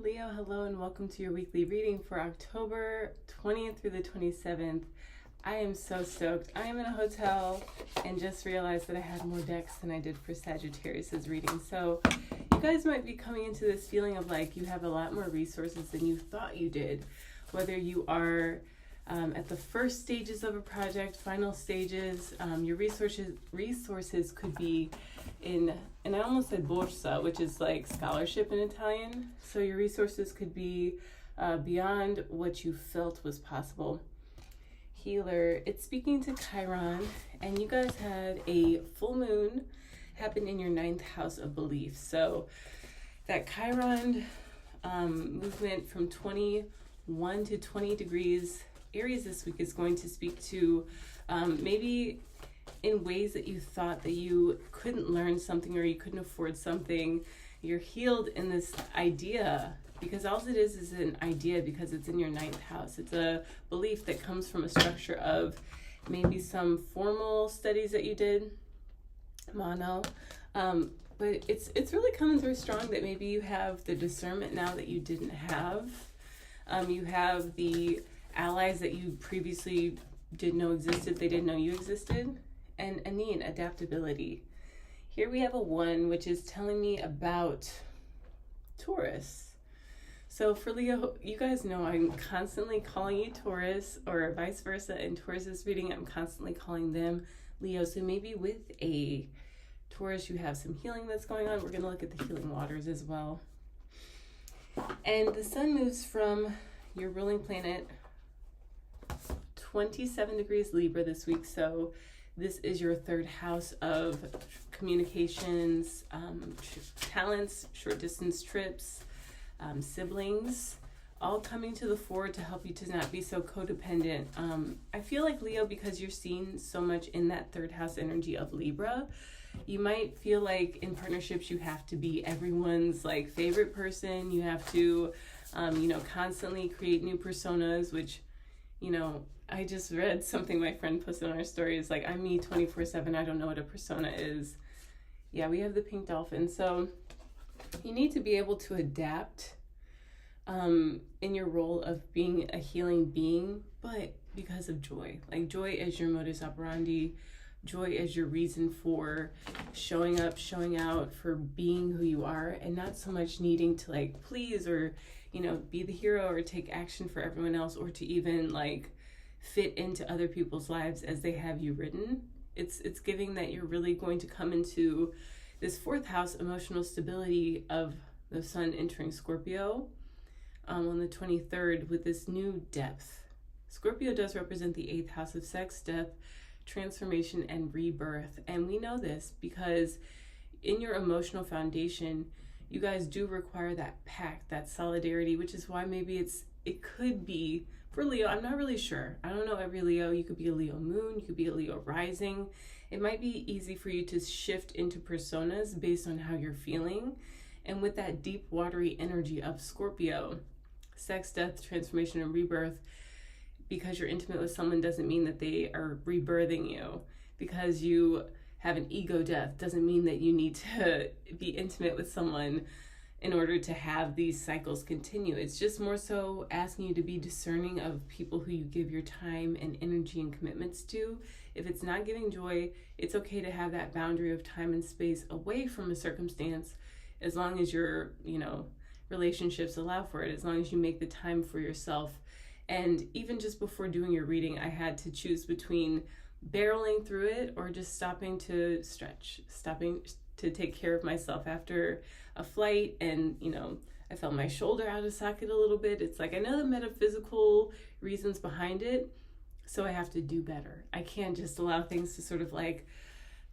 Leo, hello and welcome to your weekly reading for October 20th through the 27th. I am so stoked. I am in a hotel and just realized that I had more decks than I did for Sagittarius's reading. So you guys might be coming into this feeling of like you have a lot more resources than you thought you did. Whether you are at the first stages of a project, final stages, your resources could be in, and I almost said borsa, which is like scholarship in Italian. So your resources could be beyond what you felt was possible. Healer, it's speaking to Chiron, and you guys had a full moon happen in your 9th house of belief. So that Chiron movement from 21 to 20 degrees Aries this week is going to speak to maybe in ways that you thought that you couldn't learn something or you couldn't afford something. You're healed in this idea, because all it is an idea because it's in your 9th house. It's a belief that comes from a structure of maybe some formal studies that you did, but it's really coming through strong that maybe you have the discernment now that you didn't have. You have the allies that you previously didn't know existed, they didn't know you existed, and Anin, adaptability. Here we have a 1, which is telling me about Taurus. So for Leo, you guys know I'm constantly calling you Taurus, or vice versa. In Taurus's reading, I'm constantly calling them Leo. So maybe with a Taurus, you have some healing that's going on. We're going to look at the healing waters as well. And the sun moves from your ruling planet 27 degrees Libra this week. So this is your 3rd house of communications, talents, short distance trips, siblings, all coming to the fore to help you to not be so codependent. I feel like Leo, because you're seeing so much in that 3rd house energy of Libra, you might feel like in partnerships you have to be everyone's like favorite person. You have to, constantly create new personas, which, I just read something my friend posted on our story. It's like, I'm me 24/7. I don't know what a persona is. Yeah, we have the pink dolphin. So you need to be able to adapt in your role of being a healing being, but because of joy. Like joy as your modus operandi, joy as your reason for showing up, showing out, for being who you are, and not so much needing to like please or, be the hero or take action for everyone else, or to even like fit into other people's lives as they have you written. It's giving that you're really going to come into this 4th house emotional stability of the sun entering Scorpio on the 23rd with this new depth. Scorpio does represent the 8th house of sex, death, transformation, and rebirth. And we know this because in your emotional foundation, you guys do require that pact, that solidarity, which is why maybe it could be for Leo. I'm not really sure. I don't know every Leo. You could be a Leo moon, you could be a Leo rising. It might be easy for you to shift into personas based on how you're feeling. And with that deep, watery energy of Scorpio, sex, death, transformation, and rebirth, because you're intimate with someone doesn't mean that they are rebirthing you. Because you have an ego death doesn't mean that you need to be intimate with someone in order to have these cycles continue. It's just more so asking you to be discerning of people who you give your time and energy and commitments to. If it's not giving joy, it's okay to have that boundary of time and space away from a circumstance, as long as your, relationships allow for it, as long as you make the time for yourself. And even just before doing your reading, I had to choose between barreling through it or just stopping to stretch, stopping to take care of myself after a flight. And I felt my shoulder out of socket a little bit. It's like I know the metaphysical reasons behind it, so I have to do better. I can't just allow things to sort of like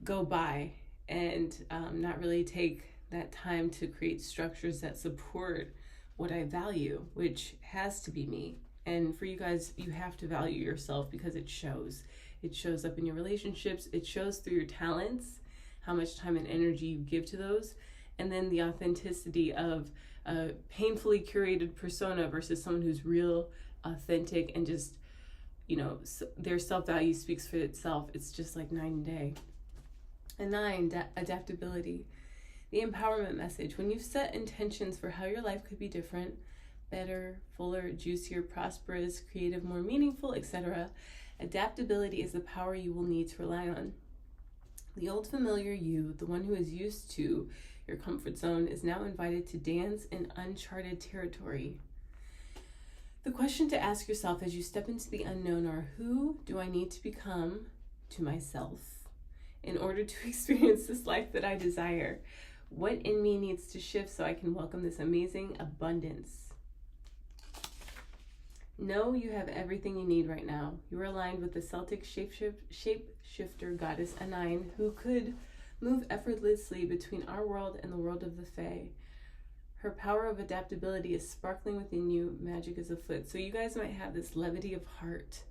go by and not really take that time to create structures that support what I value, which has to be me. And for you guys, you have to value yourself because it shows. It shows up in your relationships. It shows through your talents, how much time and energy you give to those. And then the authenticity of a painfully curated persona versus someone who's real, authentic, and just, their self-value speaks for itself. It's just like night and day. And 9, adaptability. The empowerment message. When you've set intentions for how your life could be different, better, fuller, juicier, prosperous, creative, more meaningful, etc., adaptability is the power you will need to rely on. The old familiar you, the one who is used to your comfort zone, is now invited to dance in uncharted territory. The question to ask yourself as you step into the unknown are, who do I need to become to myself in order to experience this life that I desire? What in me needs to shift so I can welcome this amazing abundance? Know you have everything you need right now. You are aligned with the Celtic shapeshifter goddess Anine, who could move effortlessly between our world and the world of the Fae. Her power of adaptability is sparkling within you. Magic is afoot. So you guys might have this levity of heart.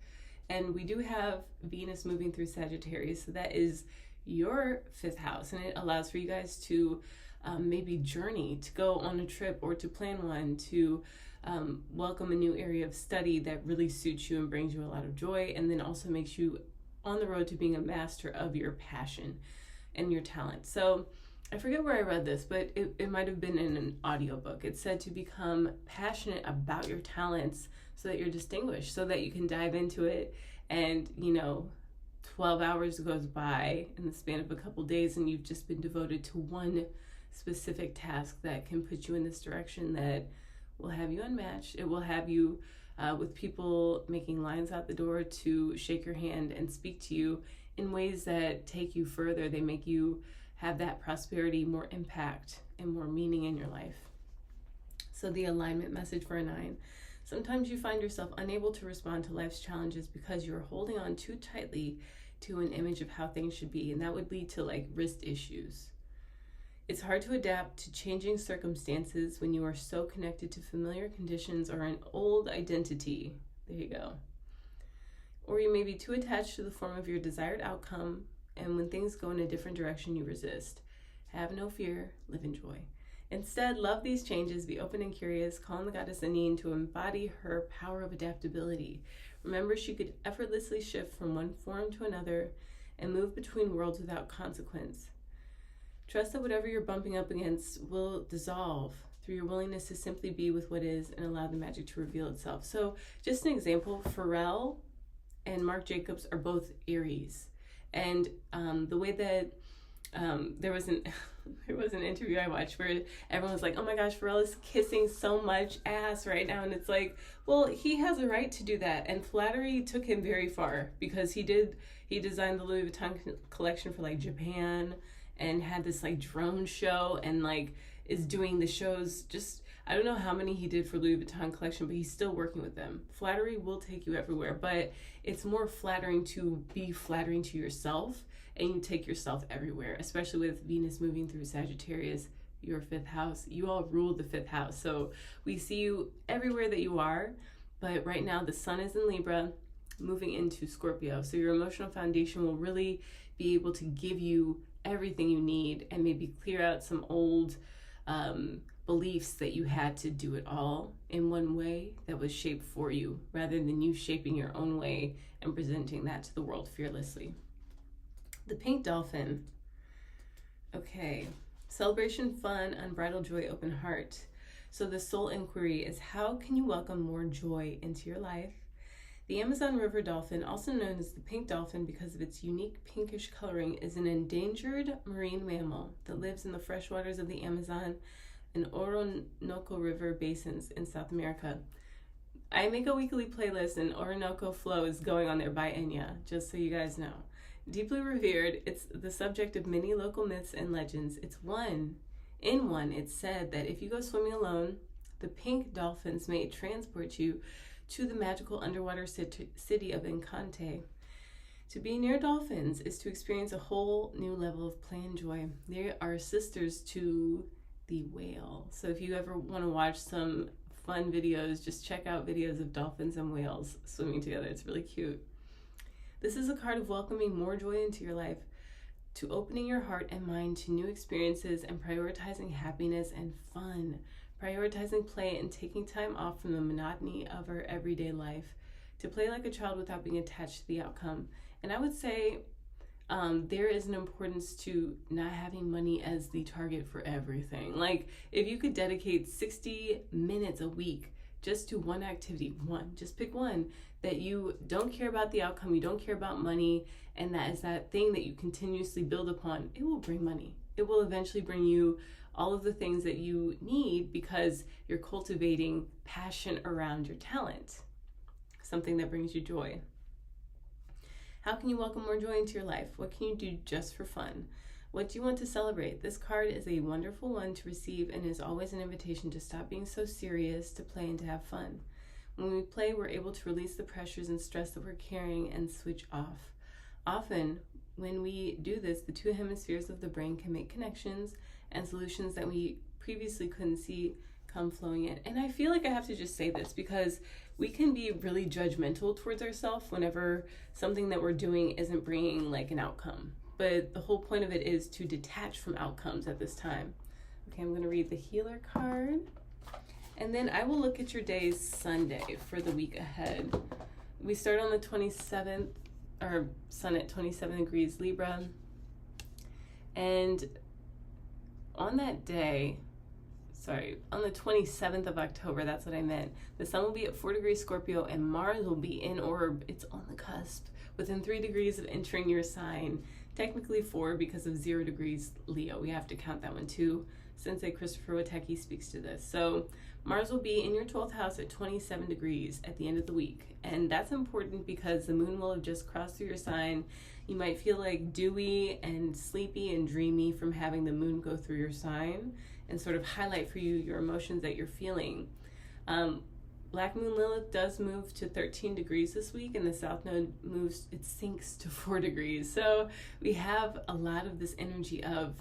And we do have Venus moving through Sagittarius. So that is your 5th house. And it allows for you guys to maybe journey, to go on a trip, or to plan one, to welcome a new area of study that really suits you and brings you a lot of joy. And then also makes you on the road to being a master of your passion and your talent. So I forget where I read this, but it might have been in an audiobook. It said to become passionate about your talents so that you're distinguished, so that you can dive into it and, 12 hours goes by in the span of a couple days and you've just been devoted to one specific task that can put you in this direction that will have you unmatched. It will have you with people making lines out the door to shake your hand and speak to you in ways that take you further. They make you have that prosperity, more impact, and more meaning in your life. So the alignment message for a 9. Sometimes you find yourself unable to respond to life's challenges because you're holding on too tightly to an image of how things should be, and that would lead to wrist issues. It's hard to adapt to changing circumstances when you are so connected to familiar conditions or an old identity. There you go. Or you may be too attached to the form of your desired outcome, and when things go in a different direction, you resist. Have no fear, live in joy. Instead, love these changes, be open and curious, call on the goddess Anine to embody her power of adaptability. Remember, she could effortlessly shift from one form to another and move between worlds without consequence. Trust that whatever you're bumping up against will dissolve through your willingness to simply be with what is and allow the magic to reveal itself. So just an example, Pharrell and Marc Jacobs are both Aries. And the way that there was an interview I watched where everyone was like, oh my gosh, Pharrell is kissing so much ass right now. And it's like, well, he has a right to do that. And flattery took him very far because he designed the Louis Vuitton collection for Japan and had this drone show and is doing the shows. Just, I don't know how many he did for Louis Vuitton collection, but he's still working with them. Flattery will take you everywhere, but it's more flattering to be flattering to yourself, and you take yourself everywhere, especially with Venus moving through Sagittarius, your 5th house. You all rule the 5th house. So we see you everywhere that you are, but right now the sun is in Libra, moving into Scorpio. So your emotional foundation will really be able to give you everything you need and maybe clear out some old beliefs that you had to do it all in one way that was shaped for you, rather than you shaping your own way and presenting that to the world fearlessly. The pink dolphin. Okay, celebration, fun, unbridled joy, open heart. So the soul inquiry is, how can you welcome more joy into your life? The Amazon River dolphin, also known as the pink dolphin because of its unique pinkish coloring, is an endangered marine mammal that lives in the freshwaters of the Amazon and Orinoco River basins in South America. I make a weekly playlist, and Orinoco Flow is going on there by Enya, just so you guys know. Deeply revered, it's the subject of many local myths and legends. It's said that if you go swimming alone, the pink dolphins may transport you to the magical underwater city of Encante. To be near dolphins is to experience a whole new level of play and joy. They are sisters to the whale. So if you ever want to watch some fun videos, just check out videos of dolphins and whales swimming together. It's really cute. This is a card of welcoming more joy into your life, to opening your heart and mind to new experiences and prioritizing happiness and fun, prioritizing play and taking time off from the monotony of our everyday life, to play like a child without being attached to the outcome. And I would say there is an importance to not having money as the target for everything. Like, if you could dedicate 60 minutes a week just to one activity, just pick one that you don't care about the outcome, you don't care about money, and that is that thing that you continuously build upon, it will bring money. It will eventually bring you all of the things that you need because you're cultivating passion around your talent, something that brings you joy. How can you welcome more joy into your life? What can you do just for fun? What do you want to celebrate? This card is a wonderful one to receive and is always an invitation to stop being so serious, to play and to have fun. When we play, we're able to release the pressures and stress that we're carrying and switch off. Often, when we do this, the two hemispheres of the brain can make connections and solutions that we previously couldn't see come flowing in. And I feel like I have to just say this because we can be really judgmental towards ourselves whenever something that we're doing isn't bringing like an outcome. But the whole point of it is to detach from outcomes at this time. Okay, I'm going to read the healer card. And then I will look at your days Sunday for the week ahead. We start on the 27th, or sun at 27 degrees Libra. And on that day, on the 27th of October, that's what I meant. The sun will be at 4 degrees Scorpio and Mars will be in orb. It's on the cusp, within 3 degrees of entering your sign. Technically 4 because of 0 degrees Leo. We have to count that one too. Sensei Christopher Wateki speaks to this. So Mars will be in your 12th house at 27 degrees at the end of the week. And that's important because the moon will have just crossed through your sign. You might feel like dewy and sleepy and dreamy from having the moon go through your sign and sort of highlight for you your emotions that you're feeling. Black Moon Lilith does move to 13 degrees this week, and the South Node it sinks to 4 degrees. So we have a lot of this energy of,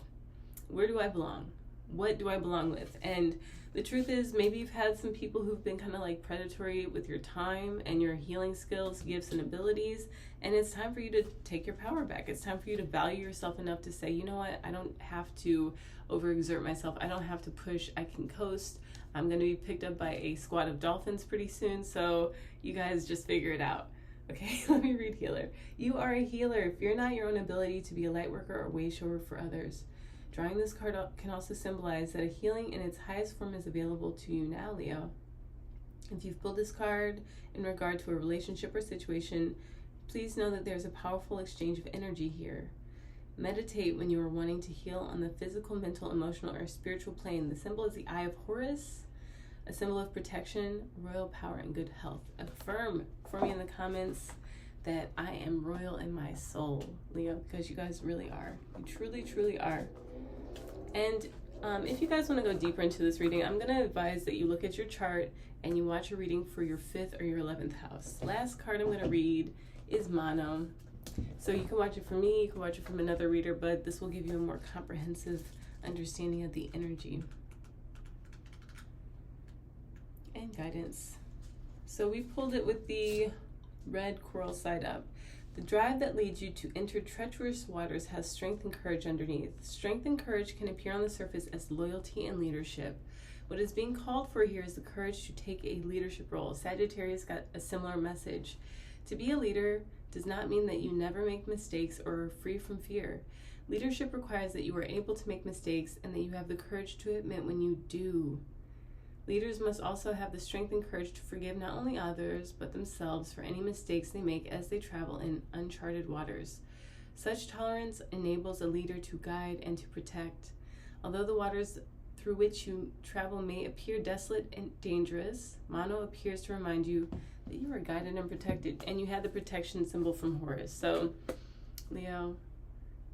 where do I belong? What do I belong with? And the truth is, maybe you've had some people who've been kind of like predatory with your time and your healing skills, gifts, and abilities, and it's time for you to take your power back. It's time for you to value yourself enough to say, you know what, I don't have to overexert myself. I don't have to push. I can coast. I'm going to be picked up by a squad of dolphins pretty soon, so you guys just figure it out. Okay, let me read healer. You are a healer. Fear not your own ability to be a light worker or way shower for others. Drawing this card up can also symbolize that a healing in its highest form is available to you now, Leo. If you've pulled this card in regard to a relationship or situation, please know that there's a powerful exchange of energy here. Meditate when you are wanting to heal on the physical, mental, emotional, or spiritual plane. The symbol is the Eye of Horus, a symbol of protection, royal power, and good health. Affirm for me in the comments that I am royal in my soul, Leo, because you guys really are. You truly, truly are. And if you guys want to go deeper into this reading, I'm going to advise that you look at your chart and you watch a reading for your 5th or your 11th house. Last card I'm going to read is Mono. So you can watch it from me, you can watch it from another reader, but this will give you a more comprehensive understanding of the energy and guidance. So we pulled it with the red coral side up. The drive that leads you to enter treacherous waters has strength and courage underneath. Strength and courage can appear on the surface as loyalty and leadership. What is being called for here is the courage to take a leadership role. Sagittarius got a similar message. To be a leader does not mean that you never make mistakes or are free from fear. Leadership requires that you are able to make mistakes and that you have the courage to admit when you do. Leaders must also have the strength and courage to forgive not only others, but themselves for any mistakes they make as they travel in uncharted waters. Such tolerance enables a leader to guide and to protect. Although the waters through which you travel may appear desolate and dangerous, Mono appears to remind you that you are guided and protected, and you had the protection symbol from Horus. So, Leo,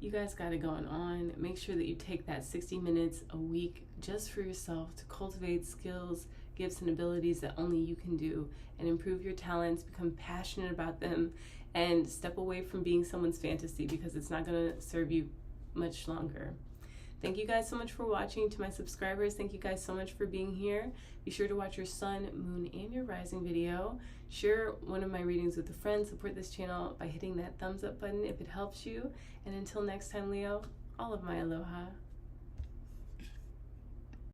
you guys got it going on. Make sure that you take that 60 minutes a week just for yourself to cultivate skills, gifts, and abilities that only you can do, and improve your talents, become passionate about them, and step away from being someone's fantasy because it's not going to serve you much longer. Thank you guys so much for watching. To my subscribers, thank you guys so much for being here. Be sure to watch your sun, moon, and your rising video. Share one of my readings with a friend. Support this channel by hitting that thumbs up button if it helps you. And until next time, Leo, all of my aloha.